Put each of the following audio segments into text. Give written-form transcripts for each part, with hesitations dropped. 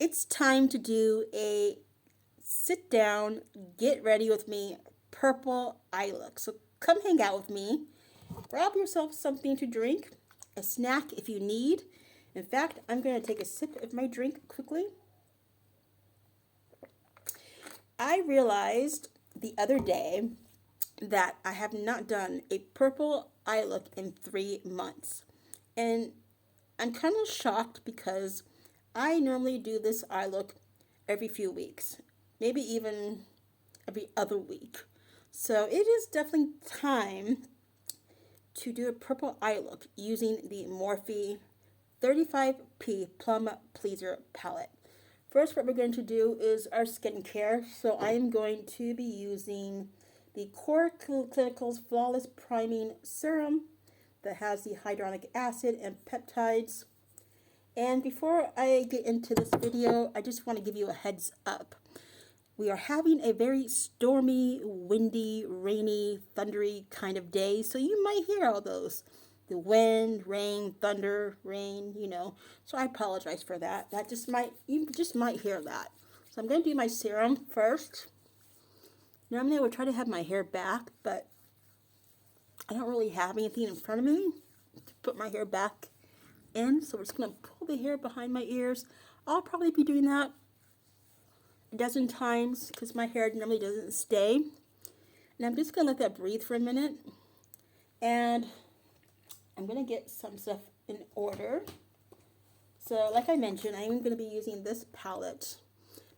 it's time to do a sit down, get ready with me purple eye look. So come hang out with me. Grab yourself something to drink, a snack if you need. In fact, I'm going to take a sip of my drink quickly. I realized the other day that I have not done a purple eye look in 3 months. And I'm kind of shocked because I normally do this eye look every few weeks, maybe even every other week. So it is definitely time to do a purple eye look using the Morphe 35P Plum Pleaser palette. First, what we're going to do is our skincare. So I am going to be using the Correcteur's Flawless Priming Serum that has the hyaluronic acid and peptides. And before I get into this video, I just want to give you a heads up. We are having a very stormy, windy, rainy, thundery kind of day, so you might hear all those. The wind, rain, thunder, rain, you know. So I apologize for that. You just might hear that. So I'm going to do my serum first. Normally I would try to have my hair back, but I don't really have anything in front of me to put my hair back in. So we're just going to pull the hair behind my ears. I'll probably be doing that a dozen times because my hair normally doesn't stay. And I'm just going to let that breathe for a minute. And I'm going to get some stuff in order. So like I mentioned, I'm going to be using this palette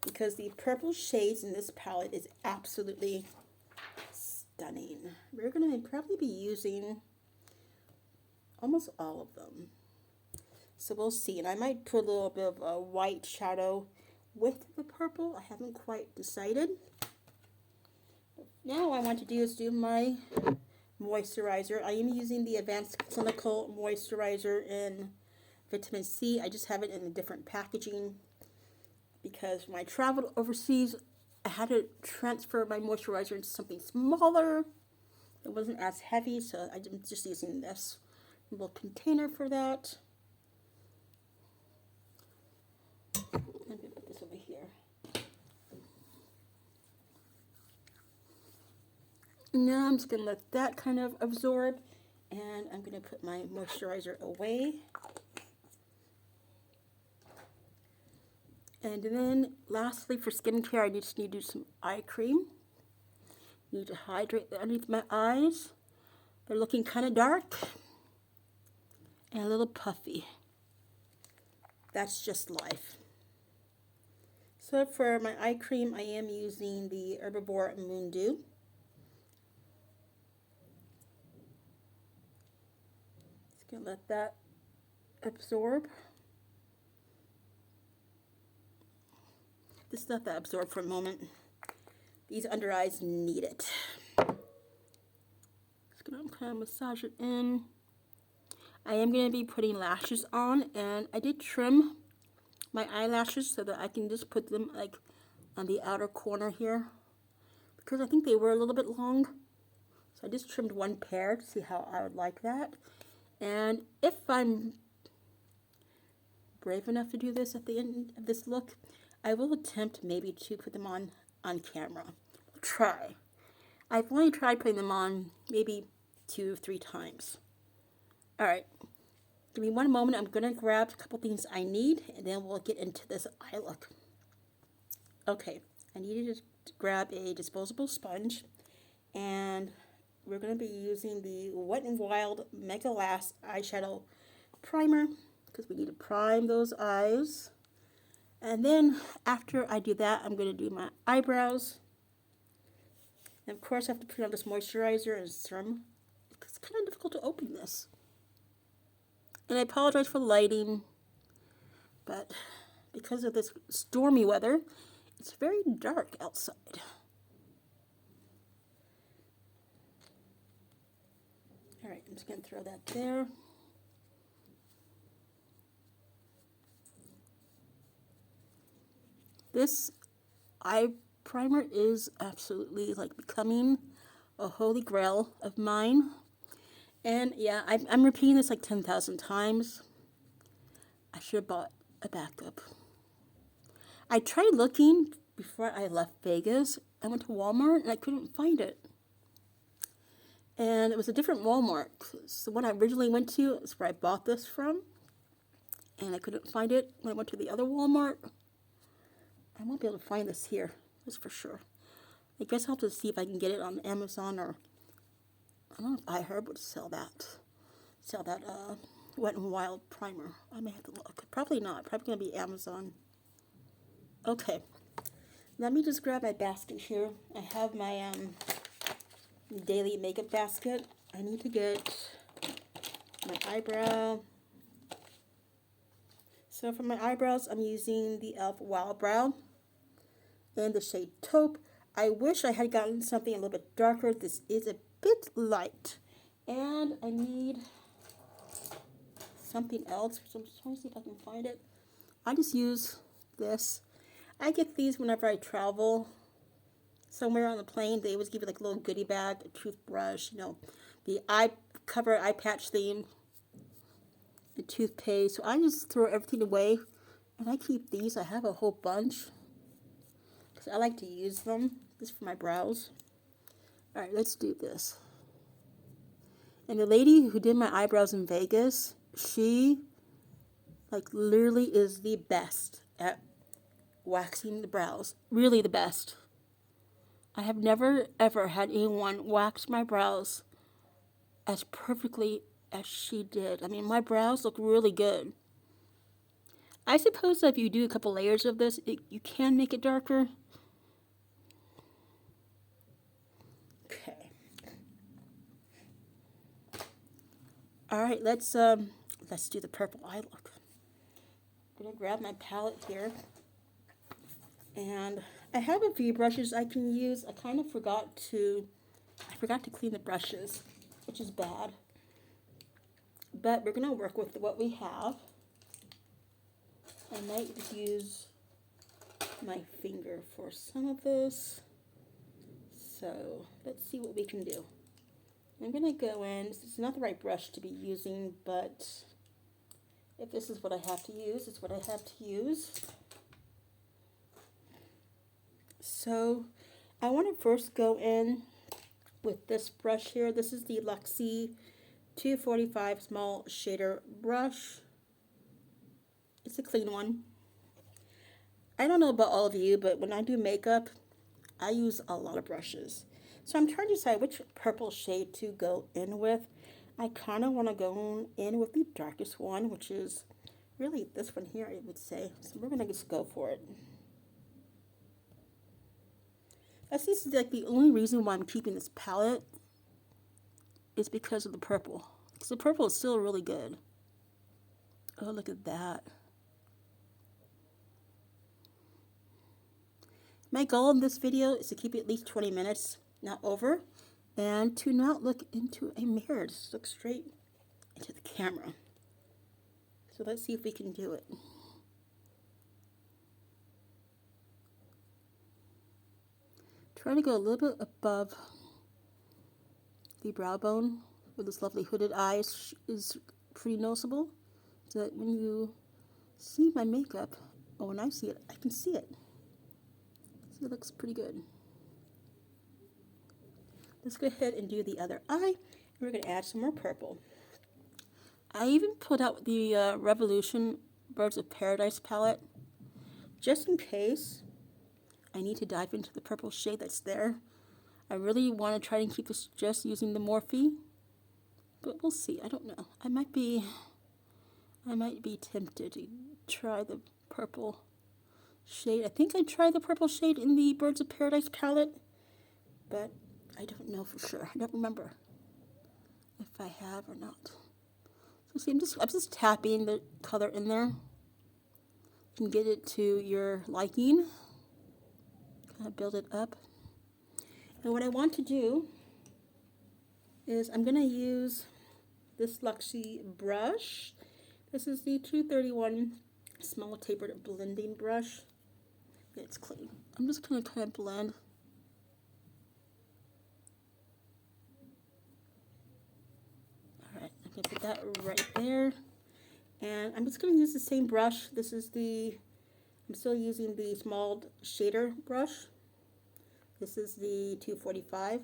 because the purple shades in this palette is absolutely stunning. We're going to probably be using almost all of them. So we'll see. And I might put a little bit of a white shadow with the purple. I haven't quite decided. Now what I want to do is do my moisturizer. I am using the Advanced Clinical Moisturizer in Vitamin C. I just have it in a different packaging because when I traveled overseas, I had to transfer my moisturizer into something smaller. It wasn't as heavy, so I'm just using this little container for that. Let me put this over here. Now I'm just going to let that kind of absorb, and I'm going to put my moisturizer away. And then lastly, for skincare, I just need to do some eye cream. Need to hydrate underneath my eyes. They're looking kind of dark and a little puffy. That's just life. So for my eye cream, I am using the Herbivore Moon Dew. Just gonna let that absorb. Just let that absorb for a moment. These under eyes need it. Just gonna kind of massage it in. I am gonna be putting lashes on, and I did trim my eyelashes so that I can just put them like on the outer corner here because I think they were a little bit long. So I just trimmed one pair to see how I would like that. And if I'm brave enough to do this at the end of this look, I will attempt maybe to put them on camera. I'll try. I've only tried putting them on maybe 2 or 3 times. Alright, give me one moment. I'm going to grab a couple things I need, and then we'll get into this eye look. Okay, I needed to grab a disposable sponge, and we're going to be using the Wetnwild Megalast eyeshadow primer because we need to prime those eyes. And then after I do that, I'm going to do my eyebrows. And of course, I have to put on this moisturizer and serum. It's kind of difficult to open this. And I apologize for lighting, but because of this stormy weather, it's very dark outside. Alright, I'm just going to throw that there. This eye primer is absolutely like becoming a holy grail of mine. And yeah, I'm repeating this like 10,000 times. I should have bought a backup. I tried looking before I left Vegas. I went to Walmart and I couldn't find it. And it was a different Walmart. So when I originally went to, is where I bought this from. And I couldn't find it when I went to the other Walmart. I won't be able to find this here, that's for sure. I guess I'll have to see if I can get it on Amazon, or I don't know if iHerb would sell that. Wetnwild primer. I may have to look. Probably not. Probably going to be Amazon. Okay. Let me just grab my basket here. I have my daily makeup basket. I need to get my eyebrow. So for my eyebrows, I'm using the e.l.f. Wild Brow in the shade Taupe. I wish I had gotten something a little bit darker. This is a bit light. And I need something else. So I'm just trying to see if I can find it. I just use this. I get these whenever I travel somewhere on the plane. They always give you like a little goodie bag, a toothbrush, you know, the eye patch theme, the toothpaste. So I just throw everything away, and I keep these. I have a whole bunch because I like to use them. This is for my brows. All right, let's do this. And the lady who did my eyebrows in Vegas, she like literally is the best at waxing the brows. Really the best. I have never ever had anyone wax my brows as perfectly as she did. I mean, my brows look really good. I suppose that if you do a couple layers of this, you can make it darker. Okay. All right, let's do the purple eye look. I'm gonna grab my palette here, and I have a few brushes I can use. I kind of forgot to clean the brushes, which is bad. But we're gonna work with what we have. I might use my finger for some of this. So let's see what we can do. I'm gonna go in. This is not the right brush to be using, but if this is what I have to use, it's what I have to use. So I want to first go in with this brush here. This is the Luxie 245 small shader brush. It's a clean one. I don't know about all of you, but when I do makeup, I use a lot of brushes. So I'm trying to decide which purple shade to go in with. I kind of want to go in with the darkest one, which is really this one here, I would say. So we're going to just go for it. This is like the only reason why I'm keeping this palette is because of the purple. Because the purple is still really good. Oh, look at that. My goal in this video is to keep it at least 20 minutes, not over, and to not look into a mirror. Just look straight into the camera. So let's see if we can do it. Try to go a little bit above the brow bone where this lovely hooded eyes is pretty noticeable, so that when you see my makeup, or when I see it, I can see it. So it looks pretty good. Let's go ahead and do the other eye. And we're going to add some more purple. I even pulled out the Revolution Birds of Paradise palette, just in case I need to dive into the purple shade that's there. I really want to try and keep this just using the Morphe, but we'll see. I don't know. I might be tempted to try the purple shade. I think I tried the purple shade in the Birds of Paradise palette, but I don't know for sure. I don't remember if I have or not. So see, I'm just tapping the color in there. You can get it to your liking. Kind of build it up. And what I want to do is I'm going to use this Luxie brush. This is the 231 small tapered blending brush. It's clean. I'm just going to kind of blend. Alright, I'm going to put that right there. And I'm just going to use the same brush. This is the I'm still using the small shader brush. This is the 245.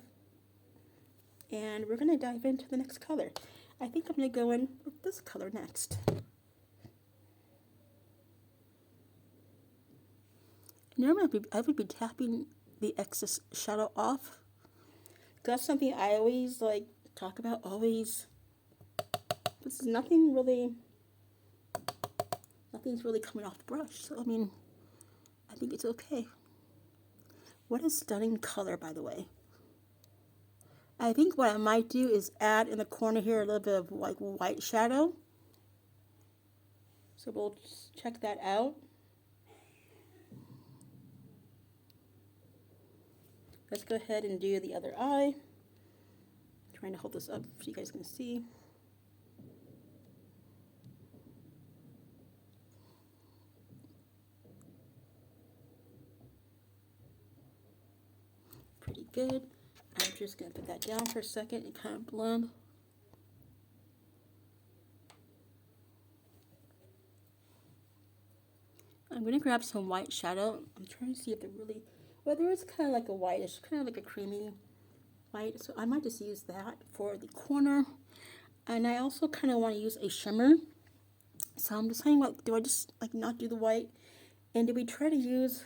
And we're going to dive into the next color. I think I'm going to go in with this color next. Normally I would be tapping the excess shadow off. That's something I always like talk about, always. This is nothing's really coming off the brush, so I mean, I think it's okay. What a stunning color, by the way. I think what I might do is add in the corner here a little bit of like white shadow. So we'll just check that out. Let's go ahead and do the other eye. I'm trying to hold this up so you guys can see. Pretty good. I'm just going to put that down for a second and kind of blend. I'm going to grab some white shadow. I'm trying to see if it really, well, there is kind of like a whitish, kind of like a creamy white. So I might just use that for the corner. And I also kind of want to use a shimmer. So I'm deciding, like, do I just like not do the white? And do we try to use,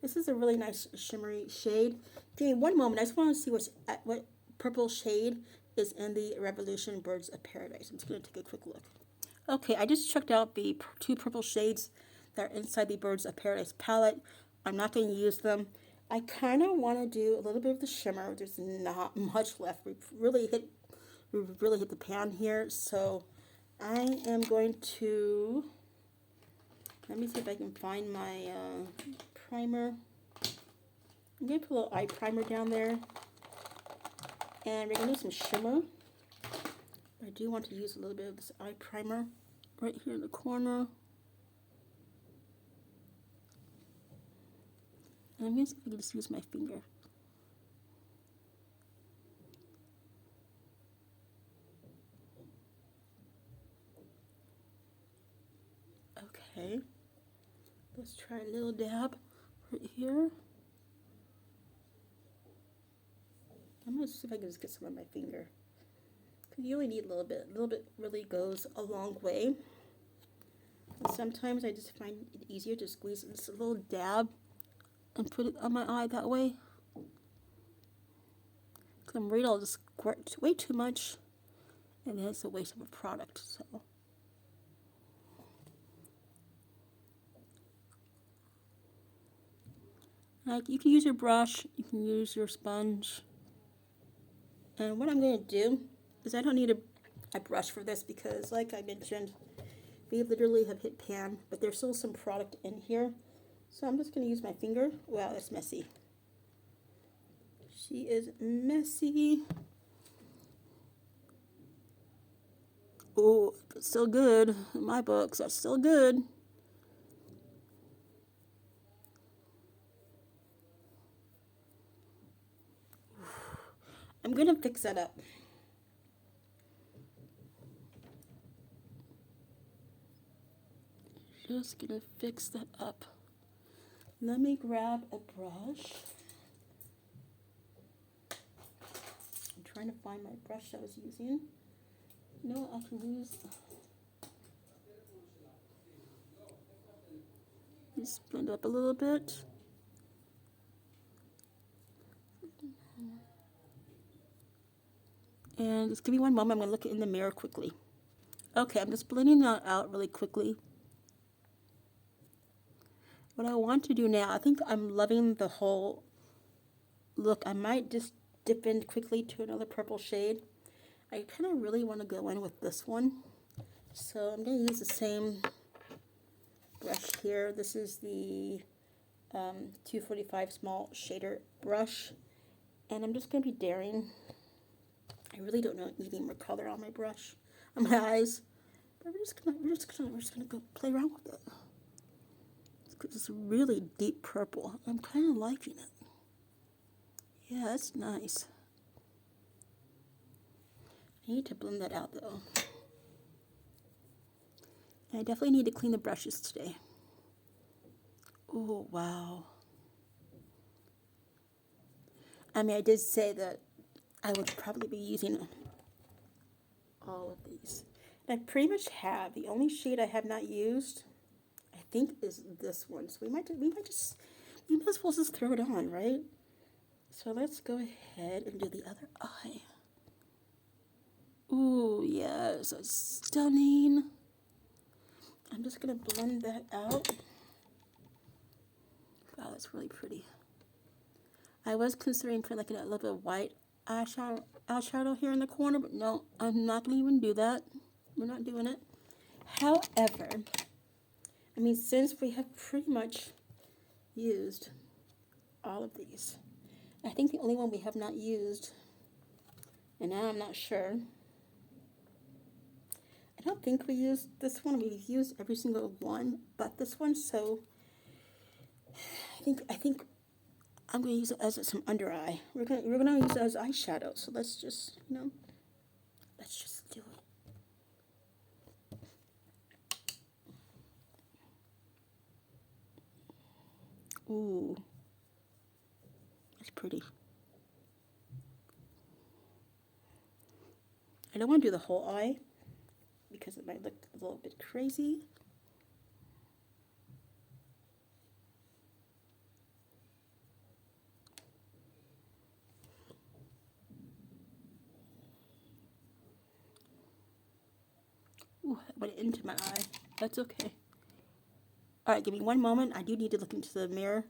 this is a really nice shimmery shade. Okay, one moment, I just want to see what purple shade is in the Revolution Birds of Paradise. I'm just going to take a quick look. Okay, I just checked out the two purple shades that are inside the Birds of Paradise palette. I'm not going to use them. I kind of want to do a little bit of the shimmer. There's not much left. We've really hit the pan here. So I am going to, let me see if I can find my primer. I'm going to put a little eye primer down there. And we're going to do some shimmer. I do want to use a little bit of this eye primer right here in the corner. And I'm going to see if I can just use my finger. Okay. Let's try a little dab right here. I'm going to see if I can just get some on my finger. Because you only need a little bit. A little bit really goes a long way. And sometimes I just find it easier to squeeze just a little dab and put it on my eye that way. Because I'm worried I'll just squirt way too much. And then it's a waste of a product. So. Like, you can use your brush. You can use your sponge. And what I'm going to do is I don't need a brush for this because, like I mentioned, we literally have hit pan, but there's still some product in here. So I'm just going to use my finger. Wow, that's messy. She is messy. Oh, it's still good. In my books, that's still good. I'm going to fix that up. Just going to fix that up. Let me grab a brush. I'm trying to find my brush I was using. You know what I can use? Just blend up a little bit. And just give me one moment. I'm going to look in the mirror quickly. Okay, I'm just blending that out really quickly. What I want to do now, I think I'm loving the whole look. I might just dip in quickly to another purple shade. I kind of really want to go in with this one. So I'm going to use the same brush here. This is the 245 small shader brush. And I'm just going to be daring. I really don't know need any more color on my brush, on my eyes. But we're just gonna go play around with it. It's really deep purple. I'm kind of liking it. Yeah, that's nice. I need to blend that out though. I definitely need to clean the brushes today. Oh, wow. I mean, I did say that I would probably be using all of these. And I pretty much have. The only shade I have not used, I think, is this one. So we might as well just throw it on, right? So let's go ahead and do the other eye. Ooh, yes, it's stunning. I'm just gonna blend that out. Wow, that's really pretty. I was considering putting like a little bit of white eyeshadow here in the corner, but no, I'm not gonna even do that. We're not doing it. However, I mean, since we have pretty much used all of these, I think the only one we have not used, and now I'm not sure, I don't think we used this one. We've used every single one but this one, so I think I'm gonna use it as some under eye. We're gonna use it as eyeshadow. So let's just let's just do it. Ooh, that's pretty. I don't want to do the whole eye because it might look a little bit crazy. Ooh, that went into my eye. That's okay. Alright, give me one moment. I do need to look into the mirror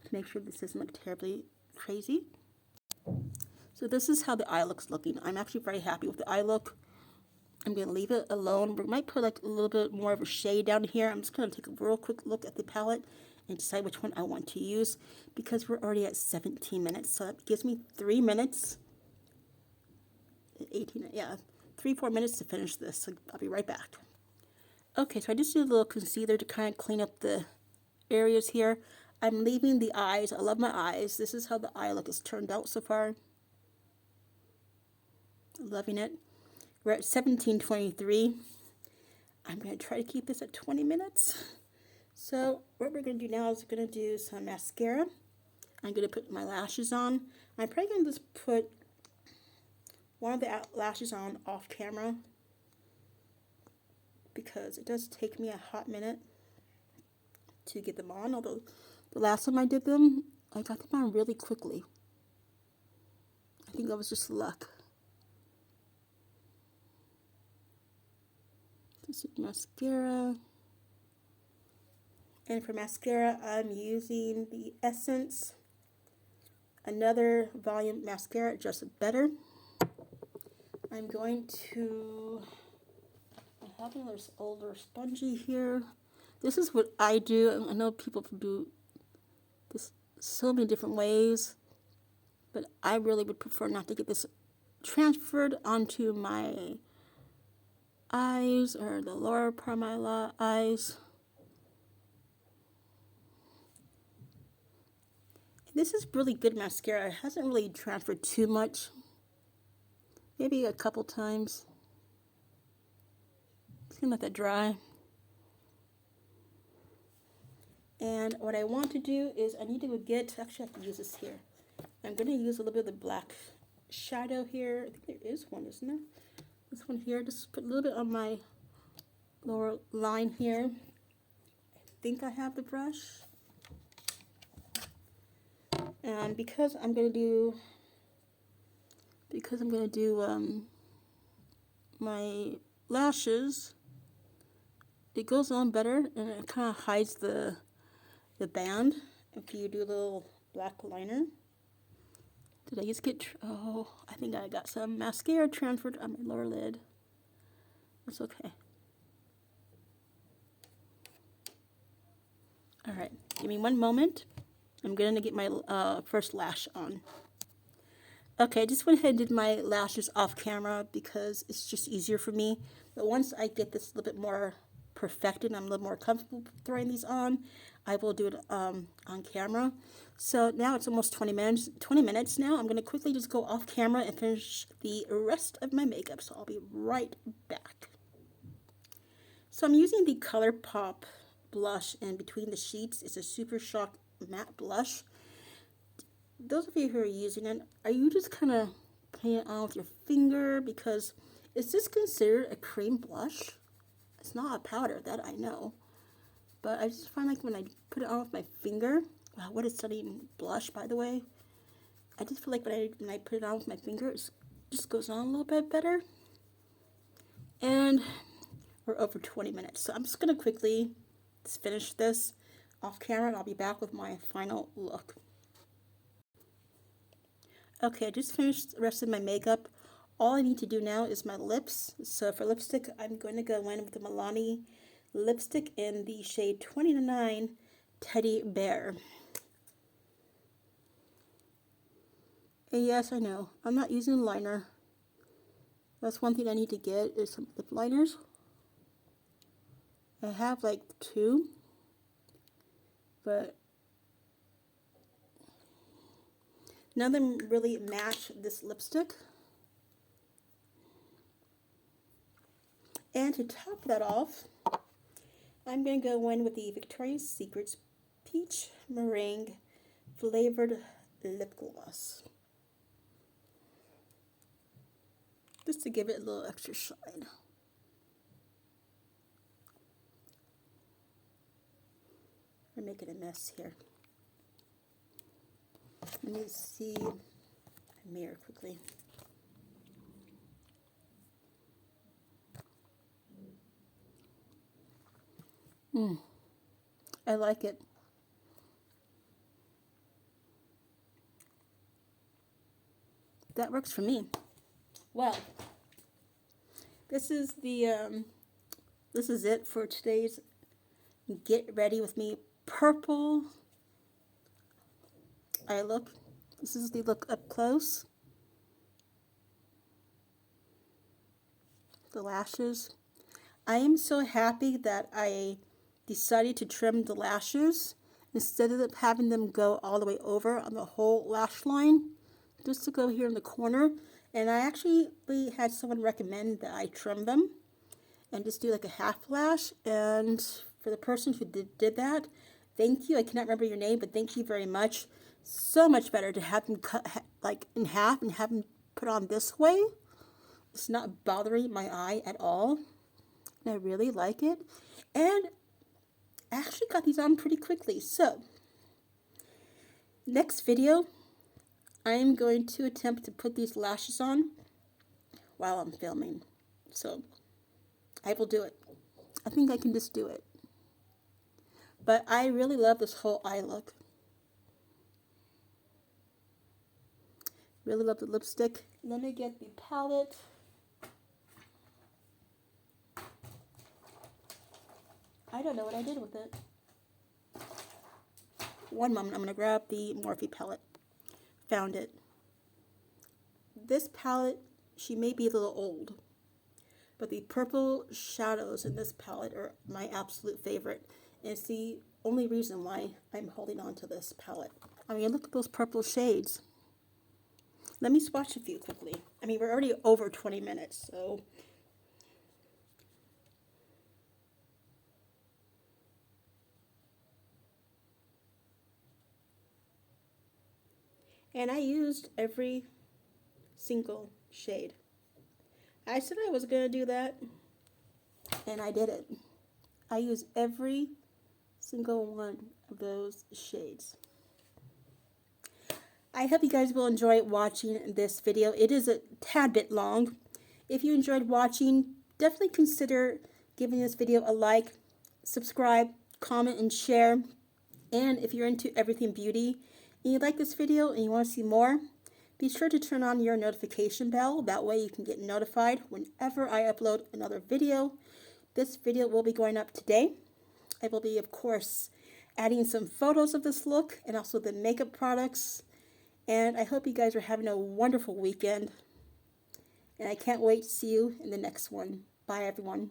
to make sure this doesn't look terribly crazy. So this is how the eye looks looking. I'm actually very happy with the eye look. I'm going to leave it alone. We might put like a little bit more of a shade down here. I'm just going to take a real quick look at the palette and decide which one I want to use because we're already at 17 minutes. So that gives me 3 minutes. 18, yeah, 3-4 minutes to finish this. So I'll be right back. Okay, so I just did a little concealer to kind of clean up the areas here. I'm leaving the eyes. I love my eyes. This is how the eye look has turned out so far. Loving it. We're at 17:23. I'm going to try to keep this at 20 minutes. So what we're going to do now is we're going to do some mascara. I'm going to put my lashes on. I'm probably going to just put one of the lashes on off camera because it does take me a hot minute to get them on. Although the last time I did them, I got them on really quickly. I think that was just luck. This is mascara. And for mascara, I'm using the Essence Another Volume Mascara, just better. I'm going to, I have another older spongy here. This is what I do. I know people do this so many different ways, but I really would prefer not to get this transferred onto my eyes or the lower part of my eyes. This is really good mascara. It hasn't really transferred too much. Maybe a couple times. Just gonna let that dry. And what I want to do is I need to get, actually I can use this here. I'm gonna use a little bit of the black shadow here. I think there is one, isn't there? This one here, just put a little bit on my lower line here. I think I have the brush. And because I'm gonna do my lashes, it goes on better and it kind of hides the band if you do a little black liner. Did I just get, oh, I think I got some mascara transferred on my lower lid. That's okay. Alright, give me one moment. I'm going to get my first lash on. Okay, I just went ahead and did my lashes off camera because it's just easier for me. But once I get this a little bit more perfected, I'm a little more comfortable throwing these on, I will do it on camera. So now it's almost 20 minutes now. I'm going to quickly just go off camera and finish the rest of my makeup. So I'll be right back. So I'm using the ColourPop blush in Between the Sheets. It's a Super Shock matte blush. Those of you who are using it, are you just kind of putting it on with your finger? Because is this considered a cream blush? It's not a powder, that I know. But I just find like when I put it on with my finger, wow, what a stunning blush, by the way. I just feel like when I put it on with my finger, it just goes on a little bit better. And we're over 20 minutes. So I'm just going to quickly finish this off camera and I'll be back with my final look. Okay, I just finished the rest of my makeup. All I need to do now is my lips. So for lipstick, I'm going to go in with the Milani lipstick in the shade 29 Teddy Bear. And yes, I know, I'm not using a liner. That's one thing I need to get is some lip liners. I have like 2, but none of them really match this lipstick. And to top that off, I'm going to go in with the Victoria's Secret's Peach Meringue flavored lip gloss. Just to give it a little extra shine. I'm making a mess here. Let me see a mirror quickly. I like it. That works for me. Well, this is it for today's Get Ready With Me purple eye look. This is the look up close. The lashes. I am so happy that I decided to trim the lashes instead of having them go all the way over on the whole lash line, just to go here in the corner. And I actually had someone recommend that I trim them and just do like a half lash. And for the person who did that, thank you. I cannot remember your name, but thank you very much. So much better to have them cut like in half and have them put on this way. It's not bothering my eye at all. And I really like it. And I actually got these on pretty quickly. So, next video, I am going to attempt to put these lashes on while I'm filming. So, I will do it. I think I can just do it. But I really love this whole eye look. Really love the lipstick. Let me get the palette. I don't know what I did with it. One moment, I'm going to grab the Morphe palette. Found it. This palette, she may be a little old, but the purple shadows in this palette are my absolute favorite. And it's the only reason why I'm holding on to this palette. I mean, look at those purple shades. Let me swatch a few quickly. I mean, we're already over 20 minutes, so... And I used every single shade. I said I was going to do that, and I did it. I used every single one of those shades. I hope you guys will enjoy watching this video. It is a tad bit long. If you enjoyed watching, definitely consider giving this video a like, subscribe, comment, and share. And if you're into everything beauty, and you like this video and you want to see more, be sure to turn on your notification bell. That way you can get notified whenever I upload another video. This video will be going up today. I will be, of course, adding some photos of this look and also the makeup products. And I hope you guys are having a wonderful weekend. And I can't wait to see you in the next one. Bye, everyone.